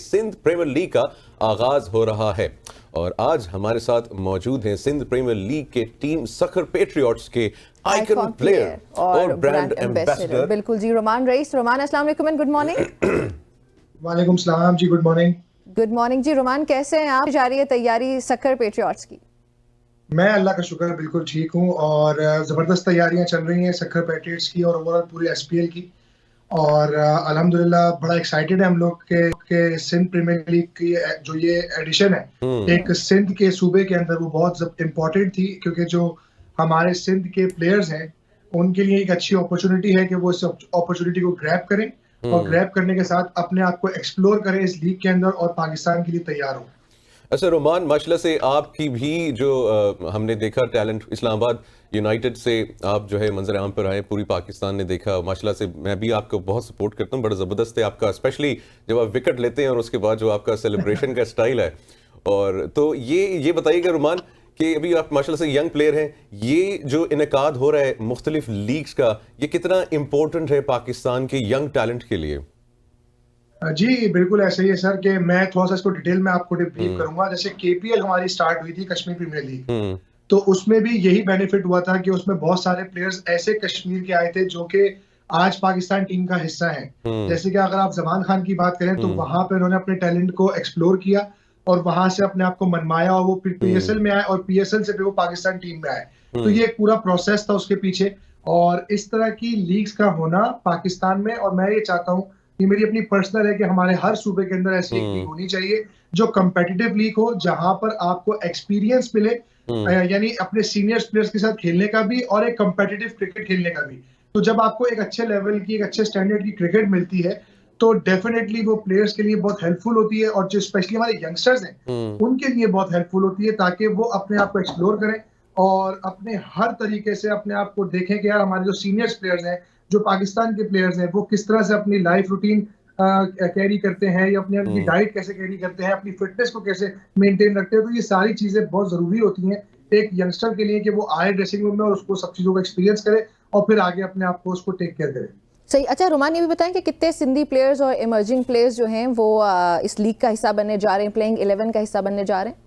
Sindh premiere league का आगाज हो रहा है और आज हमारे साथ मौजूद हैं सिंध प्रीमियर लीग के टीम सखर पेट्रियट्स के आइकन प्लेयर और ब्रांड एम्बेसडर। बिल्कुल जी, रोमान रईस। रोमान अस्सलाम वालेकुम एंड गुड मॉर्निंग। वालेकुम सलाम जी, गुड मॉर्निंग। गुड मॉर्निंग जी। रोमान, कैसे हैं आप? जा रही है तैयारी सखर पेट्रियट्स की? मैं अल्लाह का शुक्र बिल्कुल ठीक हूँ और ज़बरदस्त तैयारियां चल रही हैं सखर पेट्रियट्स की और ओवरऑल पूरी एसपीएल की। और अल्हम्दुलिल्लाह बड़ा एक्साइटेड है हम लोग के सिंध प्रीमियर लीग की जो ये एडिशन है एक सिंध के सूबे के अंदर, वो बहुत इम्पोर्टेंट थी क्योंकि जो हमारे सिंध के प्लेयर्स हैं उनके लिए एक अच्छी अपॉर्चुनिटी है कि वो इस अपॉर्चुनिटी को ग्रैब करें और ग्रैब करने के साथ अपने आप को एक्सप्लोर करें इस लीग के अंदर और पाकिस्तान के लिए तैयार हो। अच्छा रोमान, माशाल्लाह से आपकी भी जो हमने देखा टैलेंट इस्लामाबाद यूनाइटेड से आप जो है मंजर आम पर आए, पूरी पाकिस्तान ने देखा। माशाल्लाह से मैं भी आपको बहुत सपोर्ट करता हूँ, बड़ा ज़बरदस्त है आपका, स्पेशली जब आप विकेट लेते हैं और उसके बाद जो आपका सेलिब्रेशन का स्टाइल है। और तो ये बताइएगा रोमान कि अभी आप माशाल्लाह से यंग प्लेयर हैं, ये जो इनेकाद हो रहा है मुख्तलिफ लीग्स का, ये कितना इम्पोर्टेंट है पाकिस्तान के यंग टैलेंट के लिए? जी बिल्कुल ऐसा ही है सर कि मैं थोड़ा सा इसको डिटेल में आपको ब्रीफ करूंगा। जैसे केपीएल हमारी स्टार्ट हुई थी, कश्मीर प्रीमियर लीग, तो उसमें भी यही बेनिफिट हुआ था कि उसमें बहुत सारे प्लेयर्स ऐसे कश्मीर के आए थे जो कि आज पाकिस्तान टीम का हिस्सा है। जैसे कि अगर आप जमान खान की बात करें तो वहां पे उन्होंने अपने टैलेंट को एक्सप्लोर किया और वहां से अपने आप को मनमाया और वो पीएसएल में आए और पीएसएल से फिर वो पाकिस्तान टीम में आए। तो ये एक पूरा प्रोसेस था उसके पीछे और इस तरह की लीग्स का होना पाकिस्तान में, और मैं ये चाहता हूँ, ये मेरी अपनी पर्सनल है कि हमारे हर सूबे के अंदर ऐसी एक लीग होनी चाहिए जो कंपेटिटिव लीग हो, जहां पर आपको एक्सपीरियंस मिले, यानी अपने सीनियर प्लेयर्स के साथ खेलने का भी और एक कंपेटिटिव क्रिकेट खेलने का भी। तो जब आपको एक अच्छे लेवल की, एक अच्छे स्टैंडर्ड की क्रिकेट मिलती है तो डेफिनेटली वो प्लेयर्स के लिए बहुत हेल्पफुल होती है और जो स्पेशली हमारे यंगस्टर्स हैं उनके लिए बहुत हेल्पफुल होती है, ताकि वो अपने आप को एक्सप्लोर करें और अपने हर तरीके से अपने आप को देखें कि यार हमारे जो सीनियर्स प्लेयर्स हैं, जो पाकिस्तान के प्लेयर्स हैं, वो किस तरह से अपनी लाइफ रूटीन कैरी करते हैं या अपनी डाइट कैसे कैरी करते हैं, अपनी फिटनेस को कैसे मेंटेन रखते हैं। तो ये सारी चीजें बहुत जरूरी होती हैं एक यंगस्टर के लिए कि वो आए ड्रेसिंग रूम में और उसको सब चीजों को एक्सपीरियंस करे और फिर आगे अपने आप को उसको टेक केयर करे। सही। अच्छा रोमान, ये भी बताएं कि कितने सिंधी प्लेयर्स और इमर्जिंग प्लेयर्स जो हैं वो इस लीग का हिस्सा बनने जा रहे हैं, प्लेइंग 11 का हिस्सा बनने जा रहे हैं?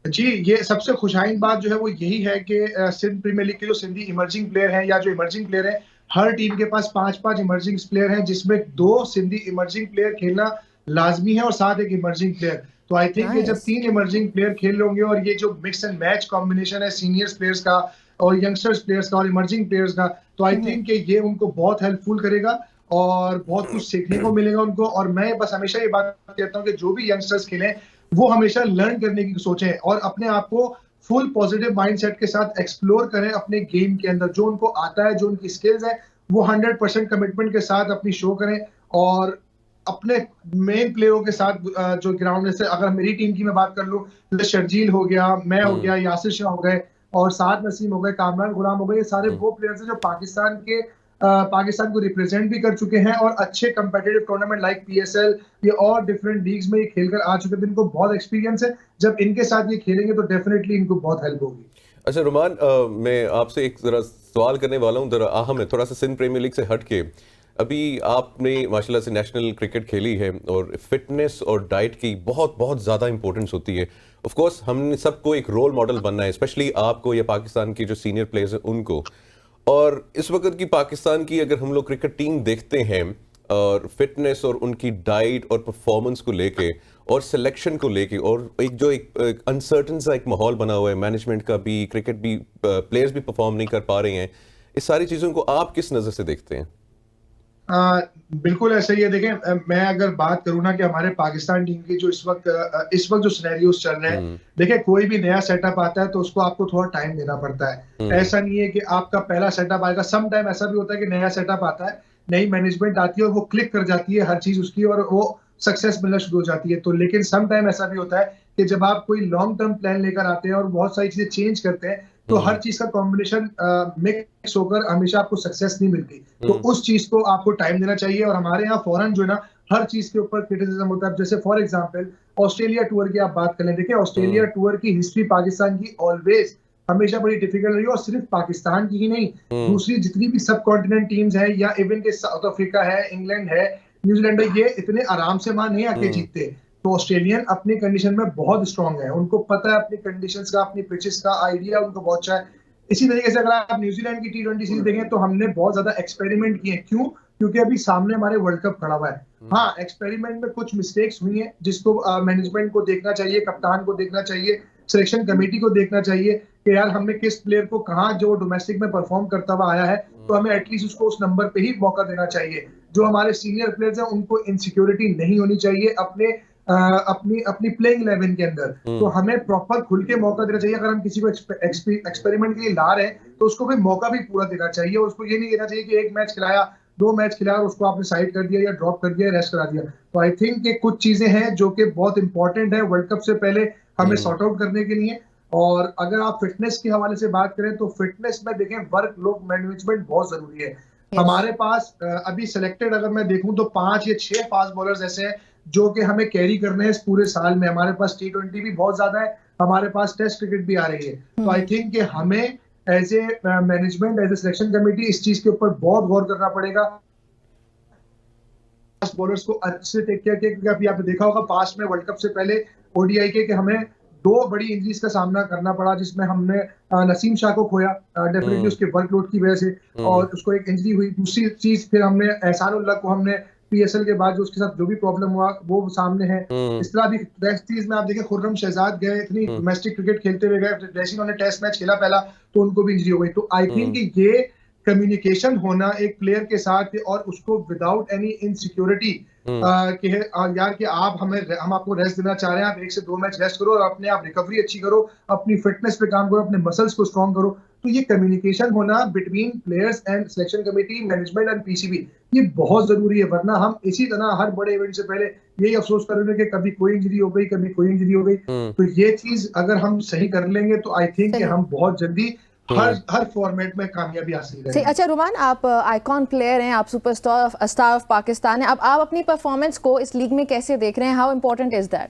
जी, ये सबसे खुशाइन बात जो है वो यही है कि सिंध प्रीमियर लीग के जो सिंधी इमर्जिंग प्लेयर हैं या जो इमर्जिंग प्लेयर हैं, हर टीम के पास 5-5 इमर्जिंग प्लेयर हैं, जिसमें 2 सिंधी इमर्जिंग प्लेयर खेलना लाजमी है और साथ एक इमर्जिंग प्लेयर। तो आई थिंक ये जब 3 इमर्जिंग प्लेयर खेल होंगे और ये जो मिक्स एंड मैच कॉम्बिनेशन है सीनियर्स प्लेयर्स का और यंगस्टर्स प्लेयर्स का और इमर्जिंग प्लेयर्स का, तो आई थिंक कि ये उनको बहुत हेल्पफुल करेगा और बहुत कुछ सीखने को मिलेगा उनको। और मैं बस हमेशा ये बात कहता हूँ कि जो भी यंगस्टर्स खेलें वो हमेशा लर्न करने की सोचें और अपने आप को फुल पॉजिटिव माइंडसेट के साथ एक्सप्लोर करें अपने गेम के अंदर, जो उनको आता है, जो उनकी स्किल्स है, वो 100% कमिटमेंट के साथ अपनी शो करें और अपने मेन प्लेयरों के साथ जो ग्राउंड में से, अगर मेरी टीम की मैं बात कर लूं, जैसे शर्जील हो गया, मैं हो गया, यासिर शाह हो गए और साद नसीम हो गए, कामरान गुलाम हो गए, ये सारे वो प्लेयर्स हैं जो पाकिस्तान को रिप्रेजेंट भी कर चुके हैं और अच्छे कंपेटिटिव टूर्नामेंट लाइक पीएसएल या और डिफरेंट लीग्स में ये खेलकर आ चुके हैं। इनको बहुत एक्सपीरियंस है, जब इनके साथ ये खेलेंगे तो डेफिनेटली इनको बहुत हेल्प होगी। अच्छा रोमान, मैं आपसे एक जरा सवाल करने वाला हूँ, जरा अहम है थोड़ा सा, सिंध प्रीमियर लीग से हट के। अभी आपने माशाल्लाह से नेशनल क्रिकेट खेली है और फिटनेस और डाइट की बहुत बहुत ज़्यादा इंपॉर्टेंस होती है। ऑफ कोर्स हमने सबको एक रोल मॉडल बनना है, स्पेशली आपको या पाकिस्तान की जो सीनियर प्लेयर्स हैं उनको। और इस वक्त की पाकिस्तान की अगर हम लोग क्रिकेट टीम देखते हैं और फिटनेस और उनकी डाइट और परफॉर्मेंस को लेके और सिलेक्शन को लेके और एक अनसर्टन सा एक माहौल बना हुआ है, मैनेजमेंट का भी, क्रिकेट भी, प्लेयर्स भी परफॉर्म नहीं कर पा रहे हैं, इस सारी चीज़ों को आप किस नज़र से देखते हैं? बिल्कुल ऐसा ही है। देखें, मैं अगर बात करूं ना कि हमारे पाकिस्तान टीम की जो इस वक्त जो सिनेरियोस चल रहे हैं, देखिए कोई भी नया सेटअप आता है तो उसको आपको थोड़ा टाइम देना पड़ता है। ऐसा नहीं है कि आपका पहला सेटअप आएगा। सम टाइम ऐसा भी होता है कि नया सेटअप आता है, नई मैनेजमेंट आती है और वो क्लिक कर जाती है हर चीज उसकी और वो सक्सेस मिलना शुरू हो जाती है। तो लेकिन सम टाइम ऐसा भी होता है कि जब आप कोई लॉन्ग टर्म प्लान लेकर आते हैं और बहुत सारी चीजें चेंज करते हैं तो हर चीज का कॉम्बिनेशन मिक्स होकर हमेशा आपको सक्सेस नहीं मिलती। तो उस चीज को आपको टाइम देना चाहिए और हमारे यहाँ फौरन जो है ना हर चीज के ऊपर क्रिटिसिज्म होता है। जैसे फॉर एग्जांपल ऑस्ट्रेलिया टूर की आप बात कर लें, देखिए ऑस्ट्रेलिया टूर की हिस्ट्री पाकिस्तान की ऑलवेज हमेशा बड़ी डिफिकल्ट रही और सिर्फ पाकिस्तान की ही नहीं, दूसरी जितनी भी सब कॉन्टिनेंट टीम्स हैं या इवन के साउथ अफ्रीका है, इंग्लैंड है न्यूजीलैंडर ये इतने आराम से वहां नहीं आके जीतते। तो ऑस्ट्रेलियन अपनी कंडीशन में बहुत स्ट्रांग है, उनको पता है अपनी कंडीशंस का, अपनी पिचेस का आइडिया उनको बहुत अच्छा है। इसी तरीके से अगर आप न्यूजीलैंड की T20 सीरीज देखें तो हमने बहुत ज्यादा एक्सपेरिमेंट किए। क्यों? क्योंकि अभी सामने हमारे वर्ल्ड कप खड़ा हुआ है। हाँ, एक्सपेरिमेंट में कुछ मिस्टेक्स हुई हैं जिसको मैनेजमेंट को देखना चाहिए, कप्तान को देखना चाहिए, सिलेक्शन कमेटी को देखना चाहिए कि यार हमने किस प्लेयर को कहाँ जो डोमेस्टिक में परफॉर्म करता हुआ आया है तो हमें एटलीस्ट उसको उस नंबर पे ही मौका देना चाहिए। जो हमारे सीनियर प्लेयर्स हैं उनको इनसिक्योरिटी नहीं होनी चाहिए अपने अपनी प्लेइंग 11 के अंदर। तो हमें प्रॉपर खुल के मौका देना चाहिए। अगर हम किसी को एक्सपेरिमेंट के लिए ला रहे हैं तो उसको भी मौका भी पूरा देना चाहिए। और उसको ये नहीं देना चाहिए कि एक मैच खिलाया, 2 मैच खिलाया और उसको आपने साइड कर दिया या ड्रॉप कर दिया, रेस्ट करा दिया। तो आई थिंक कि कुछ चीजें हैं जो कि बहुत इंपॉर्टेंट है वर्ल्ड कप से पहले हमें सॉर्ट आउट करने के लिए। और अगर आप फिटनेस के हवाले से बात करें तो फिटनेस में देखें वर्कलोड मैनेजमेंट बहुत जरूरी है। हमारे पास अभी सिलेक्टेड अगर मैं देखूं तो 5 या 6 फास्ट बॉलर्स ऐसे हैं जो कि हमें कैरी करने हैं इस पूरे साल में। हमारे पास T20 भी बहुत ज्यादा है, हमारे पास टेस्ट क्रिकेट भी आ रही है। तो आई थिंक कि हमें as a management, as a selection committee इस चीज के ऊपर बहुत गौर करना पड़ेगा। फास्ट बॉलर्स को अच्छे से टेक केयर किया, क्योंकि अभी आपने देखा होगा पास्ट में वर्ल्ड कप से पहले ODI के कि हमें 2 बड़ी इंजरीज का सामना करना पड़ा, जिसमें हमने नसीम शाह को खोया डेफिनेटली उसके वर्कलोड की वजह से, और उसको एक इंजरी हुई। दूसरी चीज फिर हमने एहसान उल्लाह को हमने PSL के बाद जो उसके साथ जो भी प्रॉब्लम हुआ वो सामने है। इस तरह भी नेक्स्ट चीज में आप देखें खुर्रम शहजाद गए, इतनी डोमेस्टिक क्रिकेट खेलते हुए गए, जैसे उन्होंने टेस्ट मैच खेला पहला तो उनको भी इंजरी हो गई। तो आई थिंक कि ये कम्युनिकेशन होना एक प्लेयर के साथ और उसको विदाउट एनी इनसिक्योरिटी कि यार कि हम आपको रेस्ट देना चाह रहे हैं, आप 1 से 2 मैच रेस्ट करो और अपने आप रिकवरी अच्छी करो, अपनी फिटनेस पे काम करो, अपने मसल्स को स्ट्रॉन्ग करो। तो ये कम्युनिकेशन होना between players and selection committee, management and PCB ये बहुत जरूरी है। वरना हम इसी तरह हर बड़े इवेंट से पहले यही अफसोस करेंगे कि कभी कोई इंजरी हो गई, कभी कोई इंजरी हो गई। तो ये चीज अगर हम सही कर लेंगे तो आई थिंक कि हम बहुत जल्दी हर फॉर्मेट में कामयाबी हासिल करेंगे। अच्छा रुमान, आप आइकॉन प्लेयर हैं, आप सुपरस्टार स्टार ऑफ पाकिस्तान हैं। अब आप अपनी परफॉर्मेंस को इस लीग में कैसे देख रहे हैं? How important is that?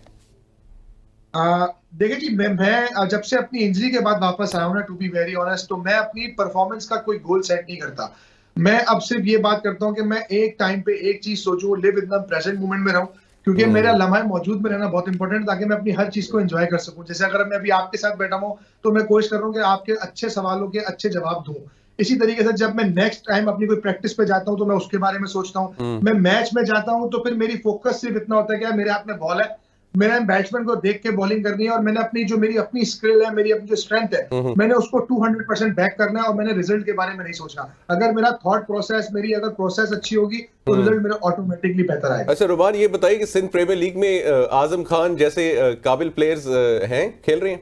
देखिए जी, मैं जब से अपनी इंजरी के बाद वापस आया हूं ना, टू बी वेरी ऑनेस्ट, तो मैं अपनी परफॉर्मेंस का कोई गोल सेट नहीं करता। मैं अब सिर्फ ये बात करता हूं कि मैं एक टाइम पे एक चीज सोचूं, live in the present moment में रहूं, क्योंकि मेरा लम्हा मौजूद में रहना बहुत इंपॉर्टेंट है ताकि मैं अपनी हर चीज को एंजॉय कर सकूं। जैसे अगर मैं अभी आपके साथ बैठा हूं तो मैं कोशिश कर रहा हूं कि आपके अच्छे सवालों के अच्छे जवाब दूं। इसी तरीके से जब मैं नेक्स्ट टाइम अपनी कोई प्रैक्टिस पे जाता हूं तो मैं उसके बारे में सोचता हूं। मैं मैच में जाता हूं तो फिर मेरी फोकस सिर्फ इतना होता है कि मेरे हाथ में बॉल है, मैंने बैट्समैन को देख के बॉलिंग करनी है और मैंने मेरी अपनी स्किल है, मेरी अपनी जो स्ट्रेंथ है, मैंने उसको 200% बैक करना है और मैंने रिजल्ट के बारे में नहीं सोचना। अगर मेरा थॉट प्रोसेस, मेरी अगर प्रोसेस अच्छी होगी तो रिजल्ट मेरा ऑटोमेटिकली बेहतर आएगा। अच्छा रुमान, ये बताइए कि सिंध प्रीमियर लीग में आजम खान जैसे काबिल प्लेयर्स हैं, खेल रहे हैं?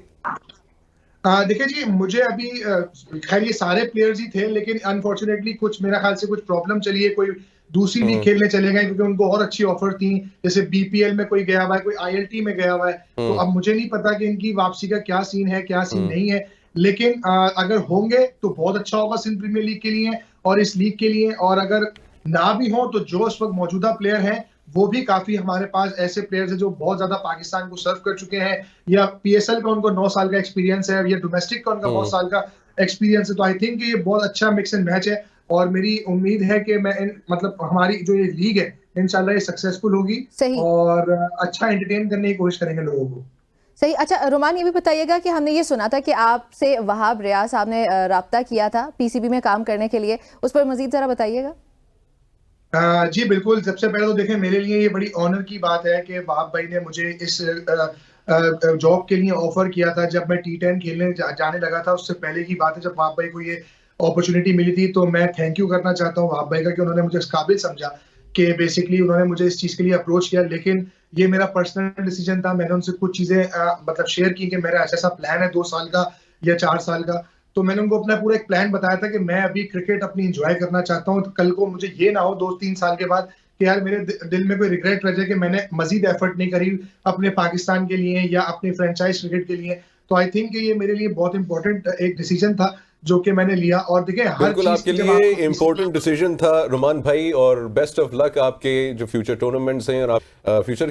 देखिए जी, मुझे अभी खैर ये सारे प्लेयर्स ही थे, लेकिन अनफॉर्चुनेटली कुछ मेरा ख्याल से कुछ प्रॉब्लम चली है, कोई दूसरी लीग खेलने चले गए क्योंकि उनको और अच्छी ऑफर थी। जैसे BPL में कोई गया हुआ है, कोई ILT में गया हुआ है। तो अब मुझे नहीं पता कि इनकी वापसी का क्या सीन है, क्या सीन नहीं है, लेकिन अगर होंगे तो बहुत अच्छा होगा सिंध प्रीमियर लीग के लिए और इस लीग के लिए। और अगर ना भी हो तो जो इस वक्त मौजूदा प्लेयर हैं वो भी काफी हमारे पास ऐसे प्लेयर्स हैं जो बहुत ज्यादा पाकिस्तान को सर्व कर चुके हैं, या PSL का उनको 9 साल का एक्सपीरियंस है, या डोमेस्टिक का उनका बहुत साल का एक्सपीरियंस है। तो आई थिंक ये बहुत अच्छा मिक्स एंड मैच है और मेरी उम्मीद है कि मतलब हमारी जो ये लीग है इंशाल्लाह ये सक्सेसफुल होगी और अच्छा एंटरटेन करने की कोशिश करेंगे लोगों को। सही। अच्छा रुमान, ये भी बताइएगा कि हमने ये सुना था कि आपसे वहाब रियाज साहब ने राब्ता किया था PCB में काम करने के लिए, उस पर मजीद जरा बताइएगा। जी बिल्कुल। सबसे पहले तो देखें, मेरे लिए ये बड़ी ऑनर की बात है कि वहाब भाई ने मुझे इस जॉब के लिए ऑफर किया था। जब मैं T10 खेलने जाने लगा था उससे पहले की बात है, जब वहाब भाई को ये अपॉर्चुनिटी मिली थी, तो मैं थैंक यू करना चाहता हूँ वहाब भाई का कि उन्होंने मुझे इस काबिल समझा कि बेसिकली उन्होंने मुझे इस चीज के लिए अप्रोच किया। लेकिन ये मेरा पर्सनल डिसीजन था। मैंने उनसे कुछ चीजें मतलब शेयर की कि मेरा ऐसा प्लान है 2 साल का या 4 साल का। तो मैंने उनको अपना पूरा एक प्लान बताया था कि मैं अभी क्रिकेट अपनी एंजॉय करना चाहता हूँ। तो कल को मुझे ये ना हो 2-3 साल के बाद कि यार मेरे दिल में कोई रिग्रेट रह जाए कि मैंने मजीद एफर्ट नहीं करी अपने पाकिस्तान के लिए या अपने फ्रेंचाइज क्रिकेट के लिए। तो आई थिंक ये मेरे लिए बहुत इंपॉर्टेंट एक डिसीजन था जो कि मैंने लिया। और देखिए बिल्कुल आपके लिए इंपॉर्टेंट डिसीजन था रुमान भाई, और बेस्ट ऑफ लक आपके जो फ्यूचर टूर्नामेंट्स हैं और आप फ्यूचर